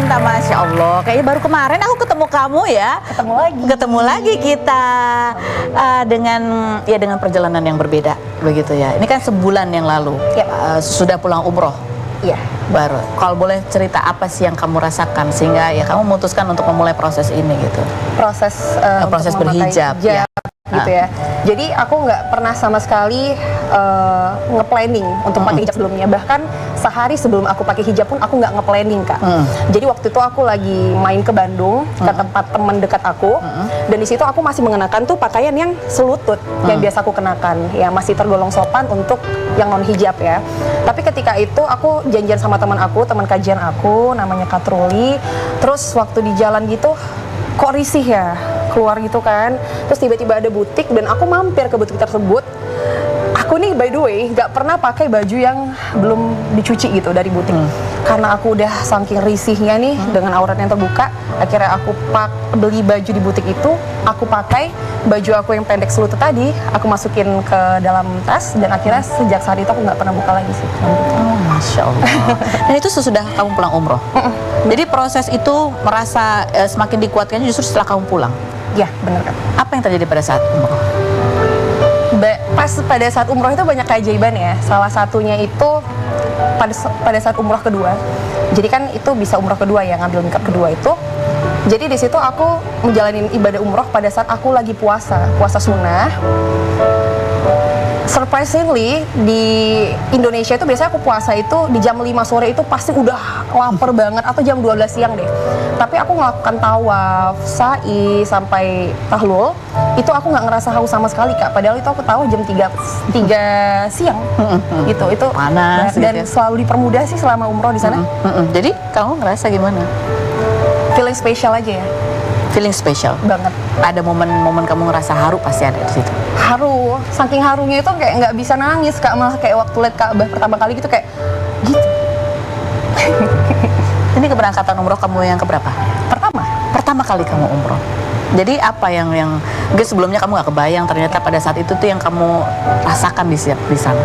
cinta, Masya Allah. Kayaknya baru kemarin aku ketemu kamu ya. Ketemu lagi kita dengan perjalanan yang berbeda, begitu ya. Ini kan sebulan yang lalu sudah pulang umroh. Iya. Baru. Kalau boleh cerita apa sih yang kamu rasakan sehingga ya kamu memutuskan untuk memulai proses ini gitu? Proses berhijab. Ya. Gitu ya. Jadi aku nggak pernah sama sekali nge-planning untuk pakai hijab sebelumnya. Bahkan sehari sebelum aku pakai hijab pun aku nggak nge-planning, Kak. Jadi waktu itu aku lagi main ke Bandung ke tempat teman dekat aku, dan di situ aku masih mengenakan tuh pakaian yang selutut yang biasa aku kenakan, ya masih tergolong sopan untuk yang non hijab ya. Tapi ketika itu aku janjian sama teman kajian aku namanya Katruli. Terus waktu di jalan gitu kok risih ya keluar gitu kan, terus tiba-tiba ada butik dan aku mampir ke butik tersebut. Aku nih by the way nggak pernah pakai baju yang belum dicuci gitu dari butik, karena aku udah saking risihnya nih dengan aurat yang terbuka. Akhirnya aku beli baju di butik itu, aku pakai baju aku yang pendek selutut tadi, aku masukin ke dalam tas, dan akhirnya sejak saat itu aku nggak pernah buka lagi sih. Oh, Masya Allah. Dan itu sesudah kamu pulang umroh. Jadi proses itu merasa semakin dikuatkan justru setelah kamu pulang. Ya, benar kan. Apa yang terjadi pada saat umroh? Pas pada saat umroh itu banyak keajaiban ya. Salah satunya itu pada saat umroh kedua. Jadi kan itu bisa umroh kedua ya, ngambil mikot kedua itu. Jadi di situ aku menjalani ibadah umroh pada saat aku lagi puasa sunnah. Surprisingly di Indonesia itu biasanya aku puasa itu di jam 5 sore itu pasti udah lapar banget, atau jam 12 siang deh. Tapi aku melakukan tawaf, sa'i sampai tahlul, itu aku nggak ngerasa haus sama sekali, Kak. Padahal itu aku tahu jam 3 siang gitu. Itu panas dan gitu. Selalu dipermudah sih selama umroh di sana. Jadi kamu ngerasa gimana? Feeling spesial aja ya. Feeling spesial banget. Ada momen-momen kamu ngerasa haru pasti ada di situ. Haru, saking harunya itu kayak nggak bisa nangis, Kak. Malah kayak waktu lihat Ka'bah pertama kali gitu kayak gitu. Ini keberangkatan umroh kamu yang keberapa? Pertama kali kamu umroh. Jadi apa yang sebelumnya kamu nggak kebayang ternyata pada saat itu tuh yang kamu rasakan di sana?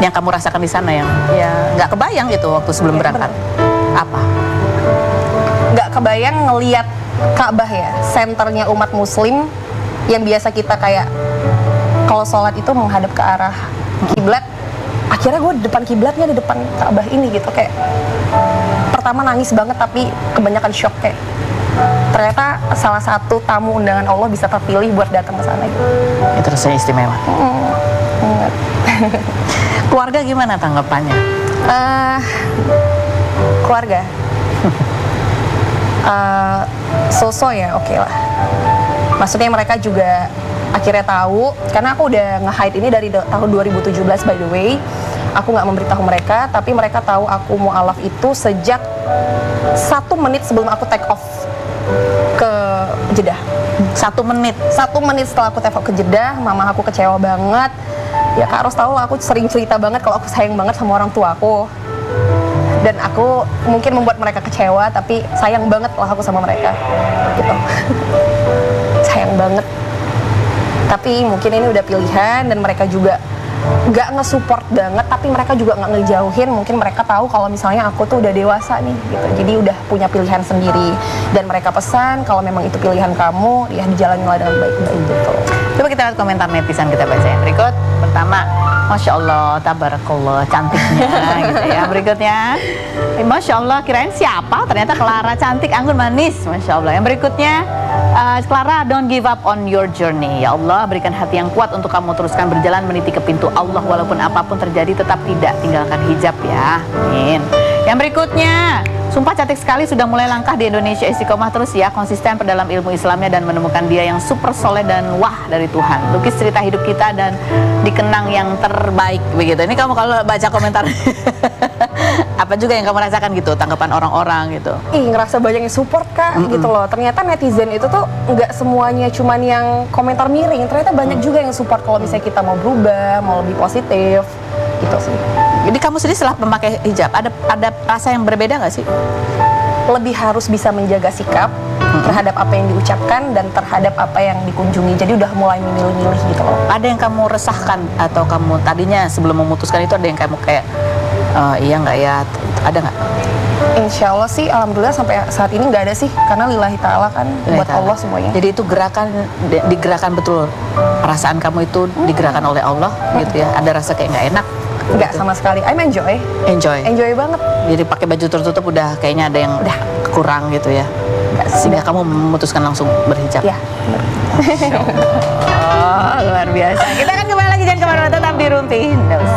Yang kamu rasakan di sana yang nggak kebayang gitu waktu sebelum berangkat? Bener. Apa? Nggak kebayang ngelihat Ka'bah ya, senternya umat muslim yang biasa kita kayak kalau sholat itu menghadap ke arah kiblat. Akhirnya gue di depan kiblatnya, di depan Ka'bah ini gitu. Kayak pertama nangis banget, tapi kebanyakan shock kayak ternyata salah satu tamu undangan Allah bisa terpilih buat datang ke sana gitu. Itu rasanya istimewa. Keluarga gimana tanggapannya? Keluarga so-so ya, oke lah. Maksudnya mereka juga akhirnya tahu, karena aku udah nge-hide ini dari tahun 2017 by the way. Aku nggak memberitahu mereka, tapi mereka tahu aku mu'alaf itu sejak 1 menit sebelum aku take off ke Jeddah. 1 menit setelah aku take off ke Jeddah, mama aku kecewa banget. Ya Kak Ros tahu lah, aku sering cerita banget kalau aku sayang banget sama orang tua aku. Dan aku mungkin membuat mereka kecewa, tapi sayang banget lah aku sama mereka gitu. Sayang banget. Tapi mungkin ini udah pilihan, dan mereka juga nggak nge-support banget, tapi mereka juga nggak ngejauhin. Mungkin mereka tahu kalau misalnya aku tuh udah dewasa nih gitu, jadi udah punya pilihan sendiri. Dan mereka pesan kalau memang itu pilihan kamu, ya dijalanilah dengan baik-baik gitu. Coba kita lihat komentar netizen, kita baca yang berikut. Pertama, Masya Allah, tabarakallah, cantiknya gitu ya. Berikutnya, Masya Allah, kirain siapa? Ternyata Clara, cantik, anggun, manis. Masya Allah. Yang berikutnya, Clara, don't give up on your journey. Ya Allah, berikan hati yang kuat untuk kamu teruskan berjalan meniti ke pintu Allah. Walaupun apapun terjadi, tetap tidak tinggalkan hijab ya. Amin. Yang berikutnya, sumpah cantik sekali, sudah mulai langkah di Indonesia, istiqomah terus ya, konsisten dalam ilmu Islamnya dan menemukan dia yang super soleh dan wah dari Tuhan. Lukis cerita hidup kita dan dikenang yang terbaik begitu. Ini kamu kalau baca komentar apa juga yang kamu rasakan gitu, tanggapan orang-orang gitu? Ngerasa banyak yang support, Kak, gitu loh. Ternyata netizen itu tuh nggak semuanya cuman yang komentar miring. Ternyata banyak juga yang support kalau misalnya kita mau berubah, mau lebih positif gitu sih. Jadi kamu sendiri setelah memakai hijab, ada rasa yang berbeda nggak sih? Lebih harus bisa menjaga sikap terhadap apa yang diucapkan dan terhadap apa yang dikunjungi. Jadi udah mulai memilih-milih gitu loh. Ada yang kamu resahkan atau kamu tadinya sebelum memutuskan itu ada yang kamu kayak iya nggak ya? Ada nggak? Insya Allah sih, alhamdulillah sampai saat ini nggak ada sih, karena lillahi ta'ala kan, buat Ta'ala. Allah semuanya. Jadi itu digerakkan betul, perasaan kamu itu digerakkan oleh Allah gitu ya. Ada rasa kayak nggak enak? Nggak sama sekali, I'm enjoy Enjoy. banget. Jadi pakai baju tertutup udah kayaknya ada yang udah kurang gitu ya. Sehingga kamu memutuskan langsung berhijab. Ya, Oh, luar biasa. Kita akan kembali lagi, jangan kemana-mana, tetap di Rumpi Hindaus.